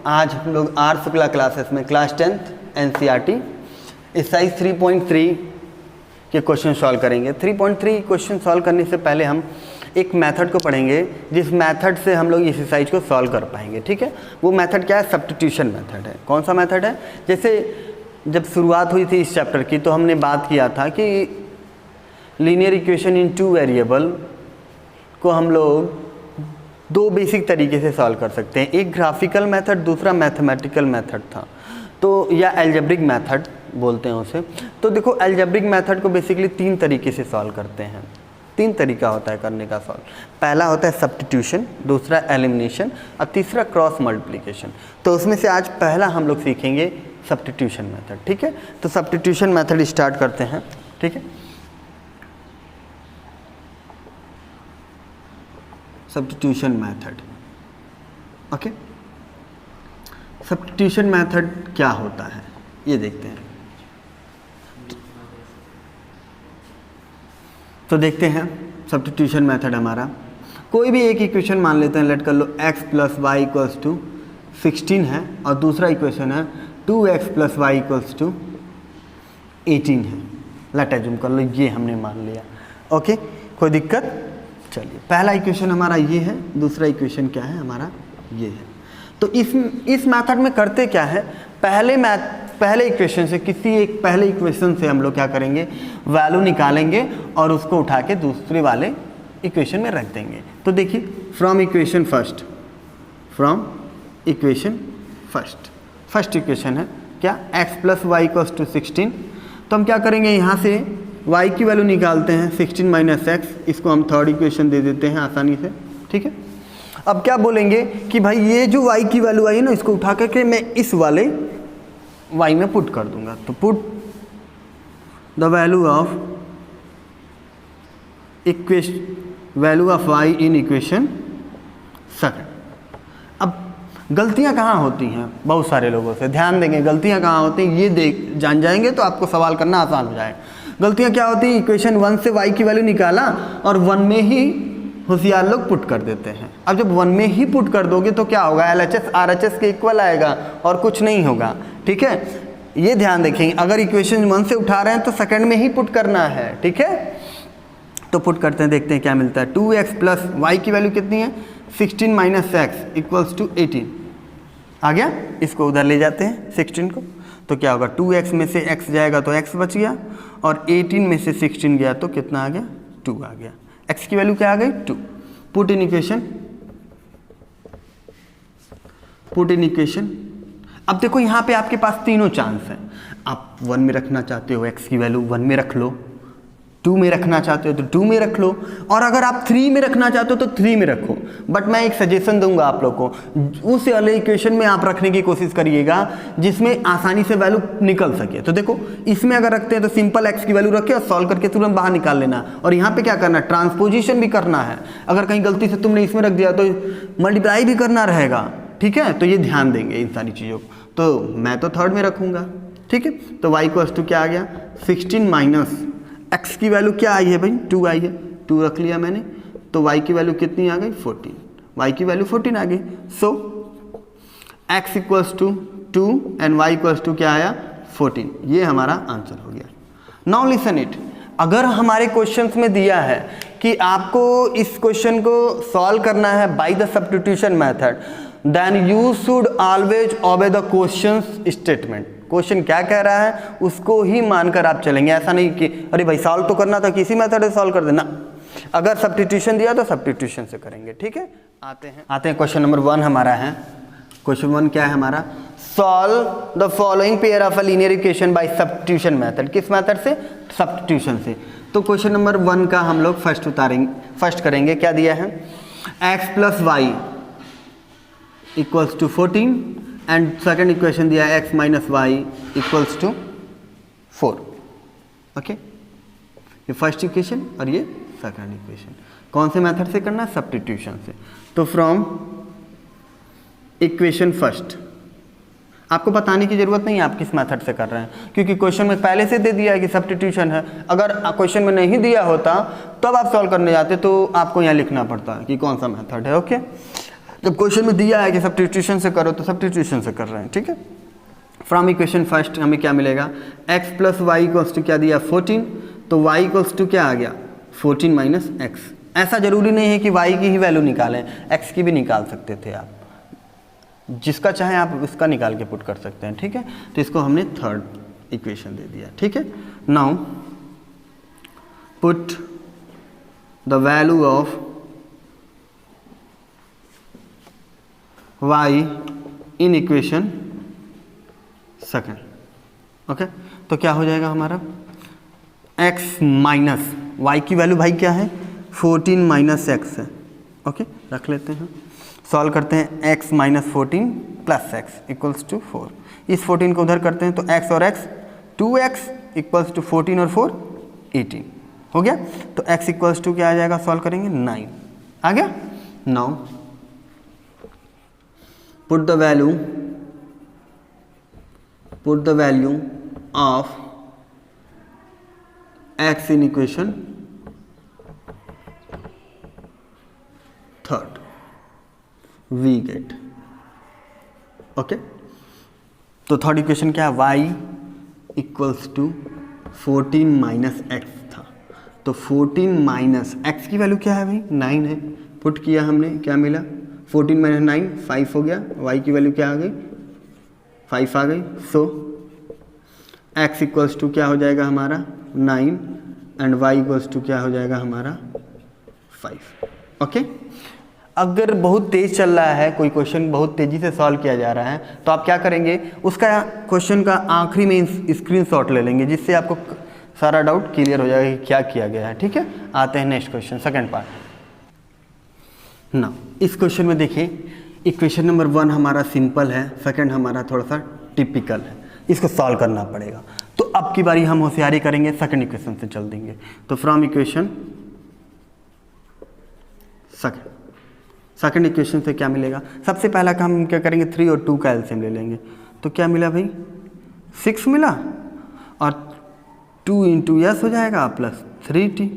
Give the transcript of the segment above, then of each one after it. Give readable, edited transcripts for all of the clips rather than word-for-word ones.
आज हम लोग आर शुक्ला क्लासेस में क्लास 10th एनसीईआरटी एक्सरसाइज 3.3 के क्वेश्चन सॉल्व करेंगे। 3.3 क्वेश्चन सॉल्व करने से पहले हम एक मेथड को पढ़ेंगे जिस मेथड से हम लोग इस एक्सरसाइज को सॉल्व कर पाएंगे। ठीक है, वो मेथड क्या है? सब्स्टिट्यूशन मेथड है। कौन सा मेथड है? जैसे जब शुरुआत हुई थी इस चैप्टर की तो हमने बात किया था कि linear equation in two variable को हम लोग दो बेसिक तरीके से सॉल्व कर सकते हैं, एक ग्राफिकल मेथड, दूसरा मैथमेटिकल मेथड था, तो या एल्जेब्रिक मेथड बोलते हैं उसे। तो देखो एल्जेब्रिक मेथड को बेसिकली तीन तरीके से सॉल्व करते हैं। तीन तरीका होता है करने का सॉल्व। पहला होता है सब्स्टिट्यूशन, दूसरा एलिमिनेशन और तीसरा क्रॉस मल्टीप्लिकेशन। तो उसमें से आज पहला हम लोग सीखेंगे सब्स्टिट्यूशन मेथड। ठीक है, तो सब्स्टिट्यूशन मेथड स्टार्ट करते हैं। ठीक है, substitution method. Okay, substitution method क्या होता है ये देखते हैं। तो देखते हैं सब्स्टिट्यूशन मेथड हमारा, कोई भी एक इक्वेशन मान लेते हैं, लेट कर लो x + y = 16 है और दूसरा इक्वेशन है 2x + y = 18 है। लेट एज्यूम कर लो ये हमने मान लिया। ओके, कोई दिक्कत? चलिए, पहला इक्वेशन हमारा ये है, दूसरा इक्वेशन क्या है हमारा? ये है। तो इस मेथड में करते क्या है, पहले इक्वेशन से किसी एक पहले इक्वेशन से हम लोग क्या करेंगे, वैल्यू निकालेंगे और उसको उठा के दूसरे वाले इक्वेशन में रख देंगे। तो देखिए, from equation first first equation है क्या, x + y = 16। तो हम क्या करेंगे, यहाँ से y की वैल्यू निकालते हैं 16 - x, इसको हम थर्ड इक्वेशन दे देते हैं आसानी से। ठीक है, अब क्या बोलेंगे कि भाई ये जो y की वैल्यू आई है ना, इसको उठा करके मैं इस वाले y में पुट कर दूंगा। तो put the value of y in equation second. अब गलतियां कहाँ होती हैं बहुत सारे लोगों से, ध्यान देंगे गलतियां कहाँ होती हैं ये जान जाएंगे तो आपको सवाल करना आसान हो जाएगा। गलतियां क्या होती है, इक्वेशन 1 से y की वैल्यू निकाला और 1 में ही होशियार लोग पुट कर देते हैं। अब जब 1 में ही पुट कर दोगे तो क्या होगा, LHS RHS के इक्वल आएगा और कुछ नहीं होगा। ठीक है, ये ध्यान रखेंगे, अगर इक्वेशन 1 से उठा रहे हैं तो सेकंड में ही पुट करना है। ठीक है, तो पुट करते हैं, देखते हैं क्या मिलता है। 2x + y की वैल्यू कितनी है, 16 - x = 18 आ गया। इसको उधर ले जाते हैं 16 को, तो क्या होगा, 2x में से x जाएगा तो x बच गया और 18 में से 16 गया तो कितना आ गया, 2 आ गया। x की वैल्यू क्या आ गई, 2। Put in equation. अब देखो यहाँ पे आपके पास तीनों चांस हैं। आप 1 में रखना चाहते हो x की वैल्यू 1 में रख लो, 2 में रखना चाहते हो तो 2 में रख लो, और अगर आप 3 में रखना चाहते हो तो 3 में रखो। बट मैं एक सजेशन दूंगा आप लोग को, उस वाले इक्वेशन में आप रखने की कोशिश करिएगा जिसमें आसानी से वैल्यू निकल सके। तो देखो इसमें अगर रखते हैं तो सिंपल x की वैल्यू रखे और सॉल्व करके तुरंत बाहर निकाल लेना, और यहाँ पे क्या करना, ट्रांसपोजिशन भी करना है। अगर कहीं गलती से तुमने इसमें रख दिया तो मल्टीप्लाई भी करना रहेगा। ठीक है, तो ये ध्यान देंगे इन सारी चीज़ों को। तो मैं तो थर्ड में रखूँगा। ठीक है, तो y = क्या आ गया, 16 - x की वैल्यू क्या आई है भाई, 2 आई है, 2 रख लिया मैंने, तो y की वैल्यू कितनी आ गई, 14। y की वैल्यू 14 आ गई। सो x = 2 एंड y = क्या आया, 14। ये हमारा आंसर हो गया। नाउ लिसन इट, अगर हमारे क्वेश्चंस में दिया है कि आपको इस क्वेश्चन को सॉल्व करना है by the substitution method, then you should always obey the question statement. Question क्या कह रहा है उसको ही मानकर आप चलेंगे। ऐसा नहीं कि अरे भाई सॉल्व तो करना था, किसी मेथड से सॉल्व कर देना। अगर सब्स्टिट्यूशन दिया तो सब्स्टिट्यूशन से करेंगे। ठीक है, आते हैं क्वेश्चन नंबर 1 हमारा है। क्वेश्चन 1 क्या है हमारा, solve the following pair of a linear equation by substitution method. किस मेथड से, सब्स्टिट्यूशन से। तो क्वेश्चन नंबर 1 का हम लोग फर्स्ट करेंगे। क्या दिया है, x + y = 14 and second equation दिया है x - y = 4। ओके, ये फर्स्ट इक्वेशन और ये सेकेंड इक्वेशन। कौन से मेथड से करना है, सब्स्टिट्यूशन से। तो फ्रॉम इक्वेशन फर्स्ट, आपको बताने की जरूरत नहीं है आप किस मेथड से कर रहे हैं, क्योंकि क्वेश्चन में पहले से दे दिया है कि सब्स्टिट्यूशन है। अगर क्वेश्चन में नहीं दिया होता तब आप सॉल्व करने जाते तो आपको यहाँ लिखना पड़ता है कि कौन सा मेथड है। ओके, जब क्वेश्चन में दिया है कि सब्स्टिट्यूशन से करो तो सब्स्टिट्यूशन से कर रहे हैं, ठीक है। फ्रॉम इक्वेशन फर्स्ट हमें क्या मिलेगा, x plus y equals to क्या दिया 14, तो y इक्वल्स टू क्या आ गया 14 माइनस एक्स। ऐसा जरूरी नहीं है कि y की ही वैल्यू निकालें, x की भी निकाल सकते थे आप, जिसका चाहे आप उसका निकाल के पुट कर सकते हैं, ठीक है। तो इसको हमने थर्ड इक्वेशन दे दिया, ठीक है। Now put the value of y in equation second, okay. तो क्या हो जाएगा हमारा x माइनस वाई की वैल्यू भाई क्या है 14 माइनस एक्स है, ओके। रख लेते हैं, सॉल्व करते हैं x minus 14 plus x equals to 4। इस 14 को उधर करते हैं तो x और x 2x इक्वल्स टू 14 और 4 18 हो गया। तो x इक्वल्स टू क्या आ जाएगा, सॉल्व करेंगे 9 आ गया। Now put the value of x in equation third, we get, okay. तो थर्ड इक्वेशन क्या है, y equals to 14 minus x था, तो 14 माइनस एक्स की वैल्यू क्या है भाई 9 है, पुट किया हमने, क्या मिला 14 माइनस 9 5 हो गया, y की वैल्यू क्या आ गई 5 आ गई। सो x इक्वल्स टू क्या हो जाएगा हमारा 9 एंड y इक्वल्स टू क्या हो जाएगा हमारा 5, ओके। अगर बहुत तेज चल रहा है, कोई क्वेश्चन बहुत तेजी से सॉल्व किया जा रहा है, तो आप क्या करेंगे, उसका क्वेश्चन का आखिरी में स्क्रीनशॉट ले लेंगे, जिससे आपको सारा डाउट क्लियर हो जाएगा कि क्या किया गया है, ठीक है। आते हैं नेक्स्ट क्वेश्चन, सेकंड पार्ट ना। इस क्वेश्चन में देखिए, इक्वेशन नंबर 1 हमारा सिंपल है, सेकंड हमारा थोड़ा सा टिपिकल है, इसको सॉल्व करना पड़ेगा। तो अब की बारी हम होशियारी करेंगे, सेकंड इक्वेशन से चल देंगे। तो फ्रॉम इक्वेशन सेकंड इक्वेशन से क्या मिलेगा, सबसे पहला काम हम क्या करेंगे 3 और 2 का एलसीएम ले लेंगे। तो क्या मिला भाई 6 मिला, और 2 इंटू एस हो जाएगा प्लस 3t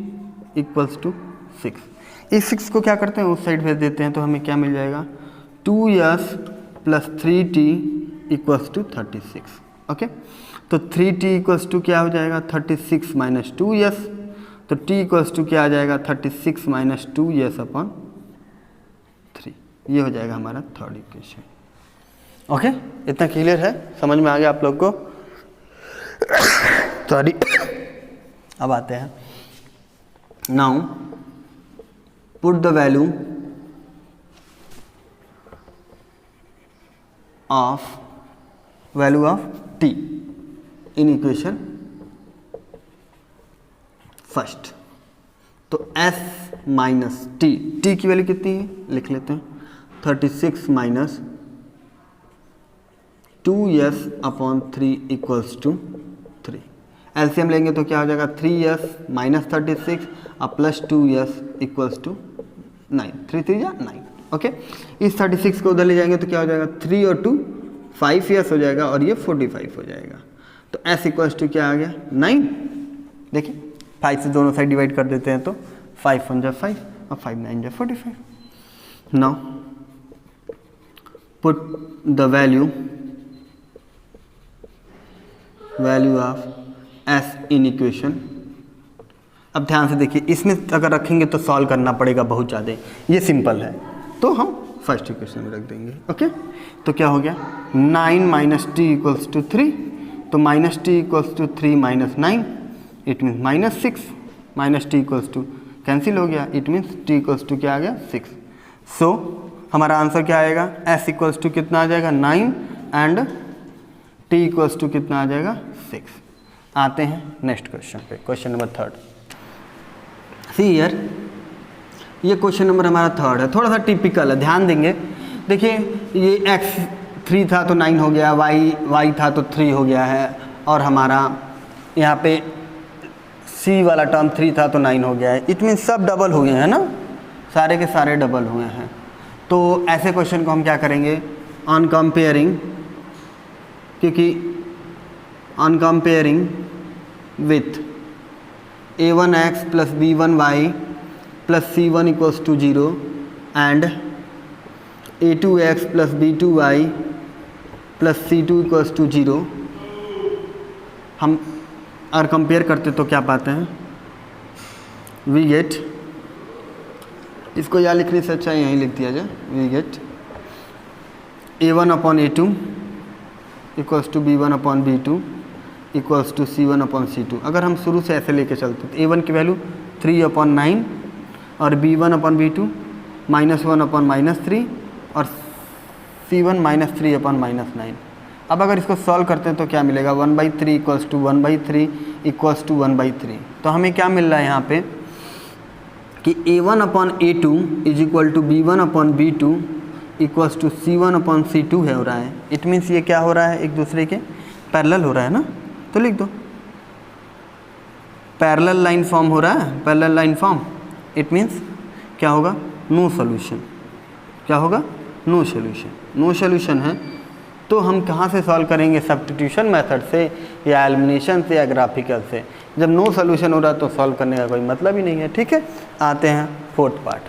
इक्वल्स टू 6। इस 6 को क्या करते हैं उस साइड भेज देते हैं, तो हमें क्या मिल जाएगा 2s plus 3t equals to 36, okay. तो 3t इक्वल्स टू क्या हो जाएगा 36 माइनस 2s, तो t इक्वल्स टू क्या आ जाएगा 36 माइनस 2s अपॉन 3, ये हो जाएगा हमारा थर्ड इक्वेशन, ओके। इतना क्लियर है, समझ में आ गया आप लोग को, सॉरी। अब आते हैं, now put the value of t in equation first. तो s माइनस t की वैल्यू कितनी है लिख लेते हैं, 36 minus 2s upon 3 equals to 3। LCM लेंगे तो क्या हो जाएगा 3s माइनस 36 और प्लस 2s इक्वल्स टू 9, 3 3 जा 9, ओके। इस 36 को उधर ले जाएंगे तो क्या हो जाएगा 3 और 2 5s हो जाएगा, और ये 45 हो जाएगा। तो s इक्वल्स टू क्या आ गया 9, देखिए 5 से दोनों साइड डिवाइड कर देते हैं, तो 5 1 जा 5 और 5 9 जा 45। Now put the value of s in equation. अब ध्यान से देखिए, इसमें अगर रखेंगे तो सॉल्व करना पड़ेगा बहुत ज़्यादा, ये सिंपल है तो हम फर्स्ट इक्वेशन में रख देंगे, ओके। तो क्या हो गया 9 माइनस टी इक्वल्स टू 3, तो minus t equals to 3 minus 9 it means minus 6, minus t equals to cancel हो गया, it means t equals to क्या आ गया 6। सो हमारा आंसर क्या आएगा, एस इक्वल्स टू कितना आ जाएगा 9 एंड टी इक्वल्स टू कितना आ जाएगा 6। आते हैं नेक्स्ट क्वेश्चन पे, क्वेश्चन नंबर 3। सी हियर, ये क्वेश्चन नंबर हमारा 3 है, थोड़ा सा टिपिकल है, ध्यान देंगे। देखिए ये x 3 था तो 9 हो गया, y था तो 3 हो गया है, और हमारा यहाँ पे c वाला टर्म 3 था तो 9 हो गया है, इट मीन्स सब डबल हुए हैं ना, सारे के सारे डबल हुए हैं। तो ऐसे क्वेश्चन को हम क्या करेंगे ऑन कंपेयरिंग, क्योंकि on comparing with a1x plus b1y plus c1 equals to 0 and a2x plus b2y plus c2 equals to 0, हम अगर कंपेयर करते तो क्या पाते हैं, वी गेट, इसको यहाँ लिखने से अच्छा यहीं लिख दिया जाए, we get a1 upon a2 equals to b1 upon b2 equals to c1 upon c2। अगर हम शुरू से ऐसे लेके चलते तो a1 की वैल्यू 3/9 और b1 अपॉन b2 -1 अपॉन -3 और c1 -3/-9। अब अगर इसको सॉल्व करते हैं तो क्या मिलेगा, 1/3 इक्वल्स टू 1/3 इक्वल्स टू 1/3। तो हमें क्या मिल रहा है यहाँ पे कि a1 upon a2 is equal to b1 upon b2 equals to c1 upon c2 है हो रहा है। इट मीन्स ये क्या हो रहा है, एक दूसरे के पैरेलल हो रहा है ना, तो लिख दो पैरेलल लाइन फॉर्म हो रहा है, parallel line form. It means क्या होगा, नो सॉल्यूशन। क्या होगा, नो सॉल्यूशन। नो सॉल्यूशन है तो हम कहाँ से सॉल्व करेंगे, सब्स्टिट्यूशन मेथड से या एलिमिनेशन से या ग्राफिकल से। जब नो सॉल्यूशन हो रहा तो सॉल्व करने का कोई मतलब ही नहीं है। ठीक है, आते हैं फोर्थ पार्ट।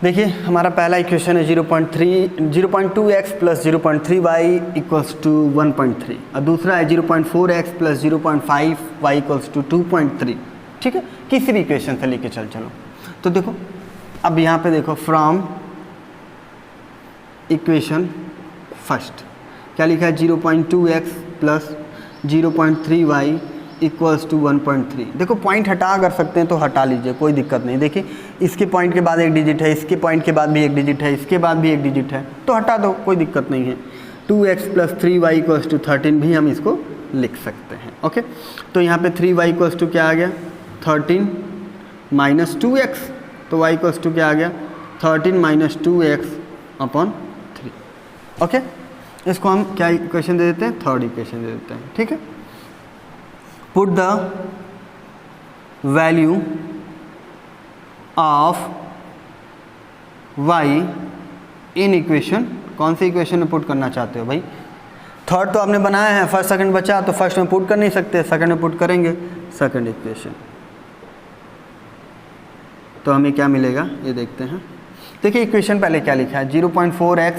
देखिए हमारा पहला इक्वेशन है 0.2x plus 0.3y equals to 1.3 और दूसरा है 0.4x plus 0.5y equals to 2.3। ठीक है, किसी भी इक्वेशन से लेके चलो। तो देखो अब यहाँ पे देखो, फ्रॉम इक्वेशन फर्स्ट क्या लिखा है, 0.2x plus 0.3y equals to 1.3। देखो पॉइंट हटा कर सकते हैं तो हटा लीजिए, कोई दिक्कत नहीं। देखिए इसके पॉइंट के बाद एक डिजिट है, इसके पॉइंट के बाद भी एक डिजिट है, इसके बाद भी एक डिजिट है, तो हटा दो, कोई दिक्कत नहीं है। 2x plus 3y equals to 13 भी हम इसको लिख सकते हैं। ओके, तो यहाँ पे 3y इक्वल्स टू क्या आ गया, 13 माइनस 2x, तो y इक्वल्स टू क्या आ गया, 13 माइनस 2x अपॉन 3। ओके, इसको हम क्या इक्वेशन दे देते हैं, थर्ड इक्वेशन दे देते हैं। ठीक है, put the value of y in equation, कौन सी इक्वेशन में पुट करना चाहते हो भाई। थर्ड तो आपने बनाया है, फर्स्ट सेकंड बचा तो फर्स्ट में पुट कर नहीं सकते, सेकंड में पुट करेंगे सेकंड इक्वेशन। तो हमें क्या मिलेगा ये देखते हैं। देखिए इक्वेशन पहले क्या लिखा है, 0.4x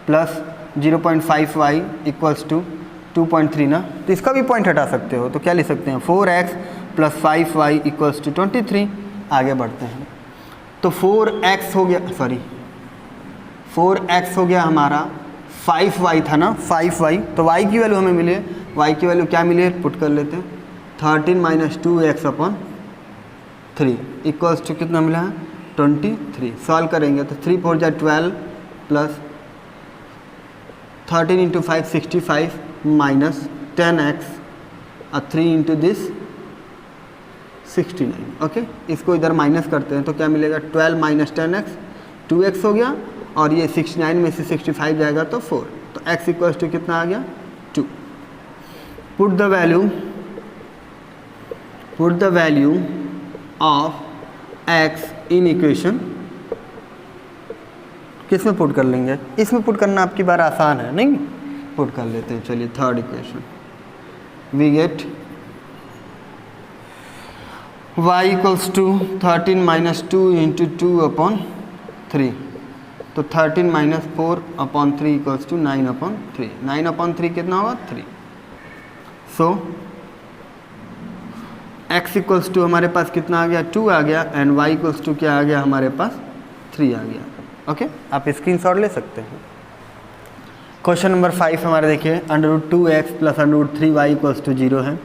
plus 0.5y equals to 2.3 ना, तो इसका भी पॉइंट हटा सकते हो, तो क्या लिख सकते हैं, 4x plus 5y equals to 23। आगे बढ़ते हैं, तो 4x हो गया, सॉरी 4x हो गया हमारा, 5y था ना, 5y, तो y की वैल्यू हमें मिली है, y की वैल्यू क्या मिली है, पुट कर लेते हैं, 13 minus 2x upon 3 equals to कितना मिला है, 23। सॉल्व करेंगे तो 3 4 12 प्लस 13 इंटू 5 65 माइनस 10x और 3 इंटू दिस 69। ओके, इसको इधर माइनस करते हैं तो क्या मिलेगा, 12 माइनस 10x 2x हो गया और ये 69 में से 65 जाएगा तो 4, तो x इक्वल्स टू कितना आ गया, 2। Put the value of x in equation, किस में पुट कर लेंगे, इसमें पुट करना आपकी बार आसान है, नहीं पुट कर लेते हैं। चलिए third equation, we get y equals to 13 minus 2 into 2 upon 3, तो 13 minus 4 upon 3 equals to 9 upon 3। 9 upon 3 कितना होगा, 3। सो x इक्वल्स टू हमारे पास कितना आ गया, 2 आ गया, एंड y इक्वल्स टू क्या आ गया हमारे पास, 3 आ गया। ओके, आप स्क्रीनशॉट ले सकते हैं। क्वेश्चन नंबर 5 हमारे देखिए, √2x plus √3y equals to 0 है।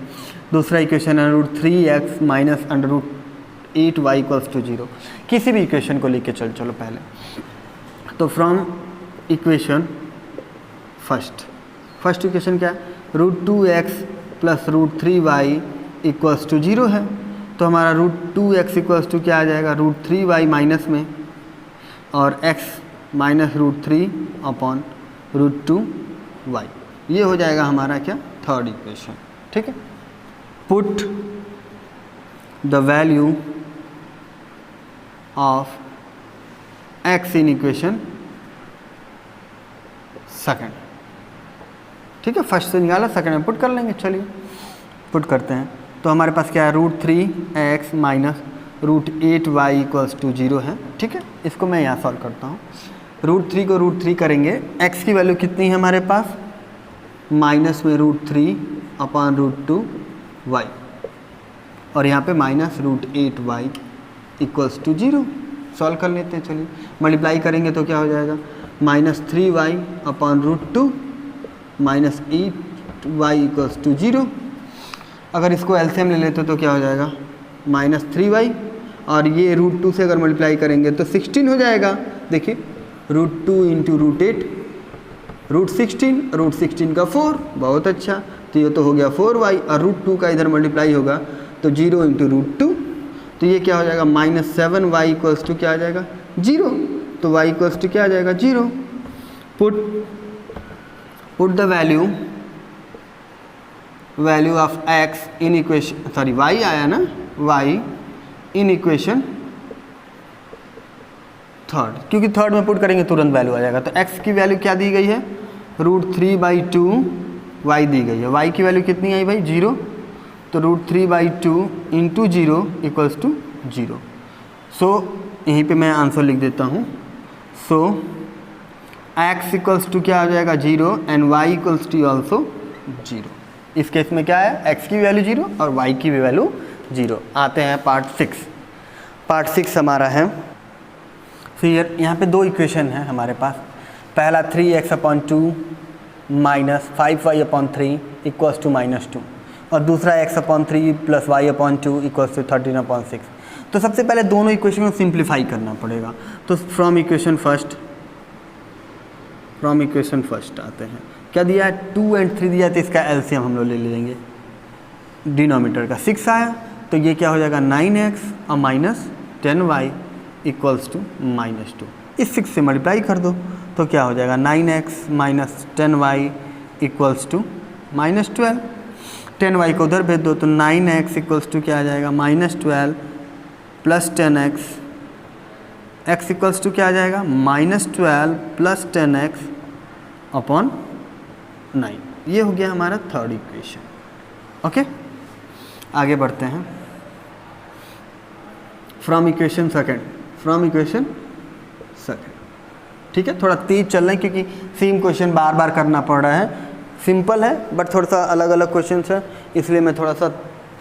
दूसरा equation √3x minus √8y equals to 0। किसी भी इक्वेशन को लेके चलो पहले, तो फ्रॉम इक्वेशन फर्स्ट इक्वेशन क्या है, √2x plus √3y equals to 0 है, तो हमारा √2x इक्वल्स टू क्या आ जाएगा, √3y माइनस में और x माइनस √3 अपॉन √2y, ये हो जाएगा हमारा क्या, थर्ड इक्वेशन। ठीक है, put the value of x in equation second. ठीक है, फर्स्ट से निकाला, सेकंड में पुट कर लेंगे। चलिए पुट करते हैं, तो हमारे पास क्या है, √3x माइनस √8y = 0 है। ठीक है, इसको मैं यहाँ सॉल्व करता हूँ। √3 को √3 करेंगे, x की वैल्यू कितनी है हमारे पास, माइनस में √3/√2y और यहाँ पे -√8y = 0। सॉल्व कर लेते हैं, चलिए मल्टीप्लाई करेंगे तो क्या हो जाएगा, -3y/√2 -8y = 0। अगर इसको एलसीएम ले लेते तो क्या हो जाएगा, -3y और ये √2 से अगर मल्टीप्लाई करेंगे तो 16 हो जाएगा। देखिए √2 × √8 √16, √16 का 4, बहुत अच्छा। तो ये तो हो गया 4y और √2 का इधर मल्टीप्लाई होगा तो 0 × √2, तो ये क्या हो जाएगा, -7y = क्या आ जाएगा, 0। तो y = क्या आ जाएगा, 0। Put the value of x in equation, sorry y आया ना, y इन इक्वेशन थर्ड, क्योंकि थर्ड में पुट करेंगे तुरंत वैल्यू आ जाएगा। तो x की वैल्यू क्या दी गई है, √3/2 y दी गई है। y की वैल्यू कितनी आई भाई, 0। तो √3/2 × 0 = 0। सो यहीं पे मैं आंसर लिख देता हूँ। सो x = क्या आ जाएगा, 0 एंड y = ऑल्सो 0। इस केस में क्या है, x की वैल्यू 0 और y की भी वैल्यू 0। आते हैं पार्ट 6। पार्ट 6 हमारा है फिर यहाँ पे दो इक्वेशन है हमारे पास। पहला 3x/2 -5y/3 = -2 और दूसरा x/3 + y/2 = 13/6। तो सबसे पहले दोनों इक्वेशन को सिंप्लीफाई करना पड़ेगा। तो फ्रॉम इक्वेशन फर्स्ट आते हैं। क्या दिया है, 2 और 3 दिया, तो इसका एलसीएम हम लोग ले लेंगे। डिनोमीटर का 6 आया तो ये क्या हो जाएगा, 9x और -10y = -2। इस 6 से मल्टीप्लाई कर दो तो क्या हो जाएगा, 9x - 10y = -12। 10y को उधर भेज दो तो 9x = क्या आ जाएगा, -12 + 10x, x = क्या आ जाएगा, -12 + 10x / 9। ये हो गया हमारा थर्ड इक्वेशन। ओके, आगे बढ़ते हैं। From equation second. ठीक है, थोड़ा तेज चल रहा है क्योंकि सेम क्वेश्चन बार बार करना पड़ रहा है। सिंपल है बट थोड़ा सा अलग अलग क्वेश्चन है, इसलिए मैं थोड़ा सा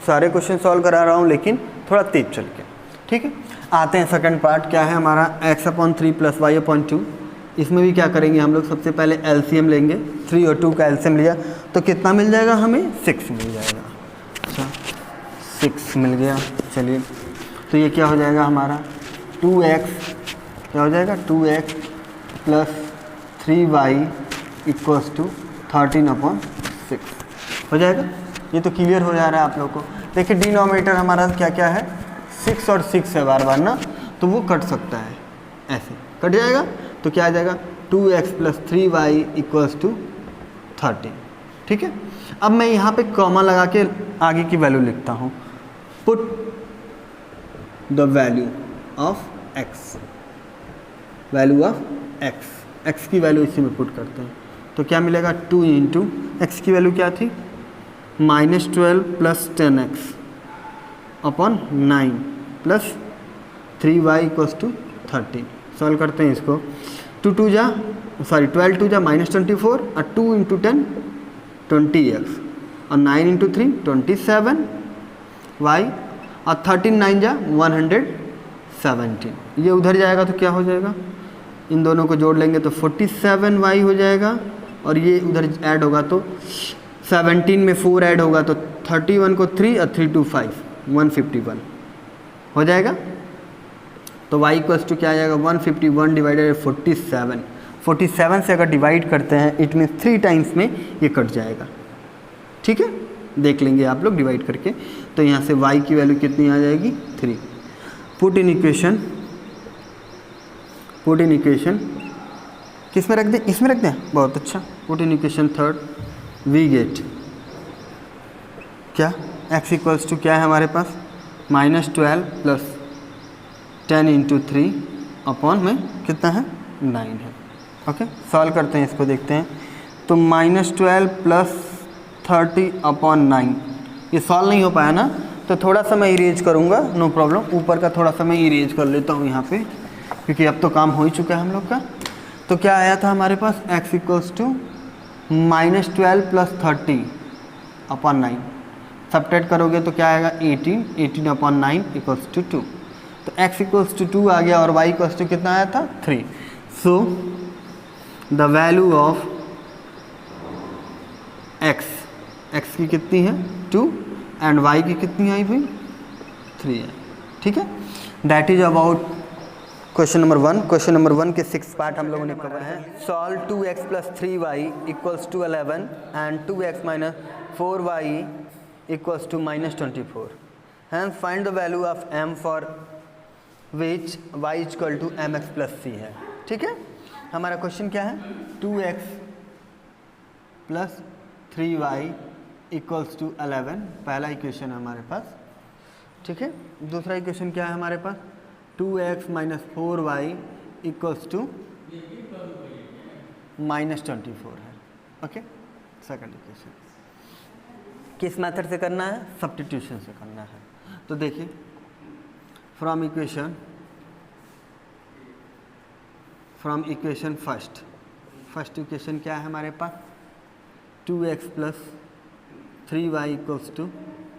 सारे क्वेश्चन सॉल्व करा रहा हूँ, लेकिन थोड़ा तेज चल के। ठीक है, आते हैं सेकंड पार्ट। क्या है हमारा, x/3 + y/2। इसमें भी क्या करेंगे हम लोग, सबसे पहले एलसीएम लेंगे। 3 और 2 का एलसीएम लिया तो कितना मिल जाएगा हमें, 6 मिल जाएगा। अच्छा 6 मिल गया। चलिए तो ये क्या हो जाएगा हमारा, 2x क्या हो जाएगा, 2x + 3y = 13/6 हो जाएगा। ये तो क्लियर हो जा रहा है आप लोग को। देखिए डिनोमिनेटर हमारा क्या क्या है, 6 और 6 है बार बार ना, तो वो कट सकता है, ऐसे कट जाएगा। तो क्या आ जाएगा, 2x + 3y = 13। ठीक है, अब मैं यहाँ पे कॉमा लगा के आगे की वैल्यू लिखता हूँ। Put the value of x, x की वैल्यू इसी में पुट करते हैं तो क्या मिलेगा, 2 × x की वैल्यू क्या थी, -12 + 10x / 9 + 3y = 13। सॉल्व करते हैं इसको। 12 2 जा -24 और 2 × 10 20x और 9 × 3 27y और 13 9 जा 117। ये उधर जाएगा तो क्या हो जाएगा, इन दोनों को जोड़ लेंगे तो 47y हो जाएगा और ये उधर ऐड होगा तो 17 में 4 ऐड होगा तो 31 को 3 और 3 2 5 151 हो जाएगा। तो y = क्या आ जाएगा, 151 / 47। 47 से अगर डिवाइड करते हैं इट मीन्स 3 टाइम्स में ये कट जाएगा। ठीक है, देख लेंगे आप लोग डिवाइड करके। तो यहाँ से y की वैल्यू कितनी आ जाएगी, 3। पुट इन इक्वेशन किस में रख दें, इसमें रख दें, बहुत अच्छा। Put in equation third, we get क्या, x = क्या है हमारे पास, -12 + 10 × 3 / में कितना है, 9 है। ओके, सॉल्व करते हैं इसको, देखते हैं। तो -12 + 30/9 ये सॉल्व नहीं हो पाया ना, तो थोड़ा सा मैं इरेज करूँगा, नो प्रॉब्लम। ऊपर का थोड़ा सा मैं इरेज कर लेता हूँ यहाँ पे, क्योंकि अब तो काम हो ही चुका है हम लोग का। तो क्या आया था हमारे पास, x equals to -12 + 30 upon 9। Subtract करोगे तो क्या आएगा, 18 अपॉन 9 इक्वल्स टू 2। तो x इक्वल्स टू 2 आ गया और y इक्वल्स टू कितना आया था, 3। So the value of x की कितनी है, 2, एंड y की कितनी आई भाई, 3 है। ठीक है, that is about question number 1। Question number 1 के 6 पार्ट हम लोगों ने कवर है। Solve 2x + 3y equals to 11 and 2x - 4y equals to -24। Hence find the value of m for which y equal to mx + c है। ठीक है, हमारा question क्या है, 2x + 3y इक्वल्स टू 11, पहला इक्वेशन है हमारे पास। ठीक है, दूसरा इक्वेशन क्या है हमारे पास, 2x - 4y इक्वल्स टू -24 है। ओके, सेकंड इक्वेशन किस मेथड से करना है, सब्स्टिट्यूशन से करना है। तो देखिए, फ्रॉम इक्वेशन फर्स्ट इक्वेशन क्या है हमारे पास, 2x + 3y इक्वल्स टू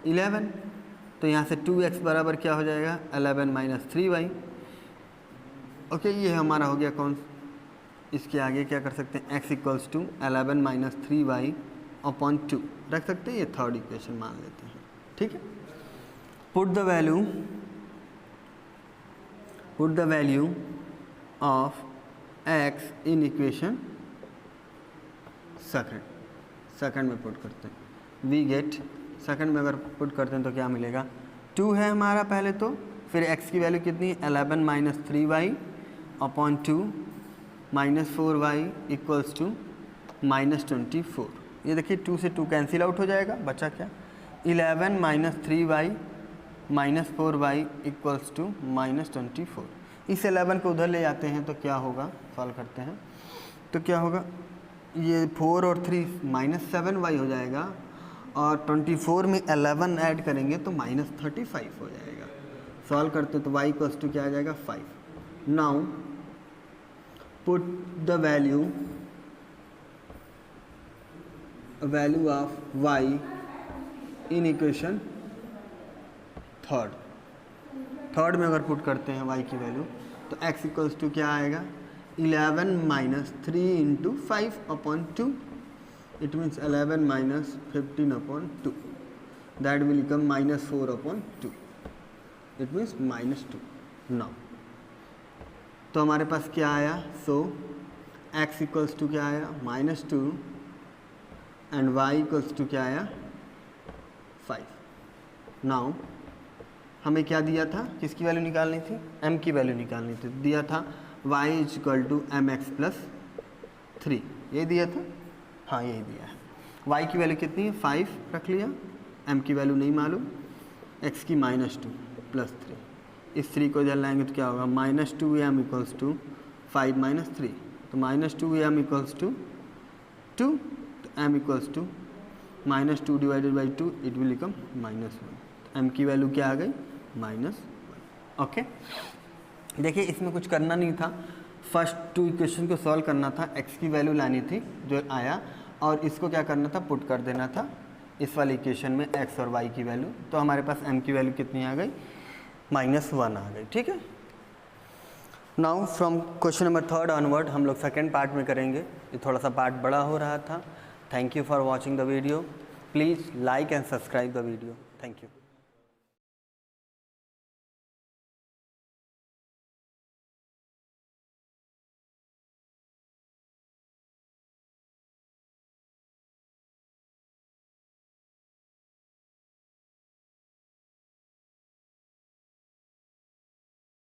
11। तो यहाँ से 2x बराबर क्या हो जाएगा, 11 - 3y। ओके, ये हमारा हो गया कौन, इसके आगे क्या कर सकते हैं, x equals to 11 - 3y upon 2 रख सकते हैं, ये थर्ड इक्वेशन मान लेते हैं। ठीक है, put the value of x in equation second में पुट करते हैं, वी गेट, सेकंड में अगर पुट करते हैं तो क्या मिलेगा, 2 है हमारा पहले तो, फिर x की वैल्यू कितनी है, 11 - 3y upon 2 -4y equals to -24। ये देखिए 2 से 2 कैंसिल आउट हो जाएगा, बचा क्या, 11 - 3y -4y इक्वल्स टू -24। इस 11 को उधर ले जाते हैं तो क्या होगा, सॉल्व करते हैं तो क्या होगा, ये 4 और 3 -7y हो जाएगा, और 24 में 11 ऐड करेंगे तो -35 हो जाएगा। सॉल्व करते तो y इक्वल्स टू क्या आ जाएगा, 5। Now put the value of y in equation third में अगर पुट करते हैं y की वैल्यू तो x इक्वल्स टू क्या आएगा, 11 - 3 × 5 upon 2, it means 11 - 15 upon 2, that will become -4 upon 2, it means -2। now तो हमारे पास क्या आया, सो x इक्वल्स टू क्या आया, -2 एंड y इक्वल्स टू क्या आया, 5। नाउ हमें क्या दिया था, किसकी वैल्यू निकालनी थी, m की वैल्यू निकालनी थी, दिया था y इक्वल टू mx + 3, ये दिया था, हाँ यही दिया है। y की वैल्यू कितनी है, 5 रख लिया, m की वैल्यू नहीं मालूम, x की -2 + 3, इस 3 को इधर लाएंगे तो क्या होगा, -2m इक्वल्स टू 5 - 3, तो -2m इक्वल्स टू 2, तो m equals to -2 / 2, it will become -1। m की वैल्यू क्या आ गई, -1। ओके, देखिए इसमें कुछ करना नहीं था, फर्स्ट 2 इक्वेशन को सॉल्व करना था, x की वैल्यू लानी थी जो आया, और इसको क्या करना था, पुट कर देना था इस वाले इक्वेशन में x और y की वैल्यू। तो हमारे पास m की वैल्यू कितनी आ गई, -1 आ गई। ठीक है, now from question number 3 onward हम लोग सेकेंड पार्ट में करेंगे, ये थोड़ा सा पार्ट बड़ा हो रहा था। Thank you for watching the video, please like and subscribe the video, thank you.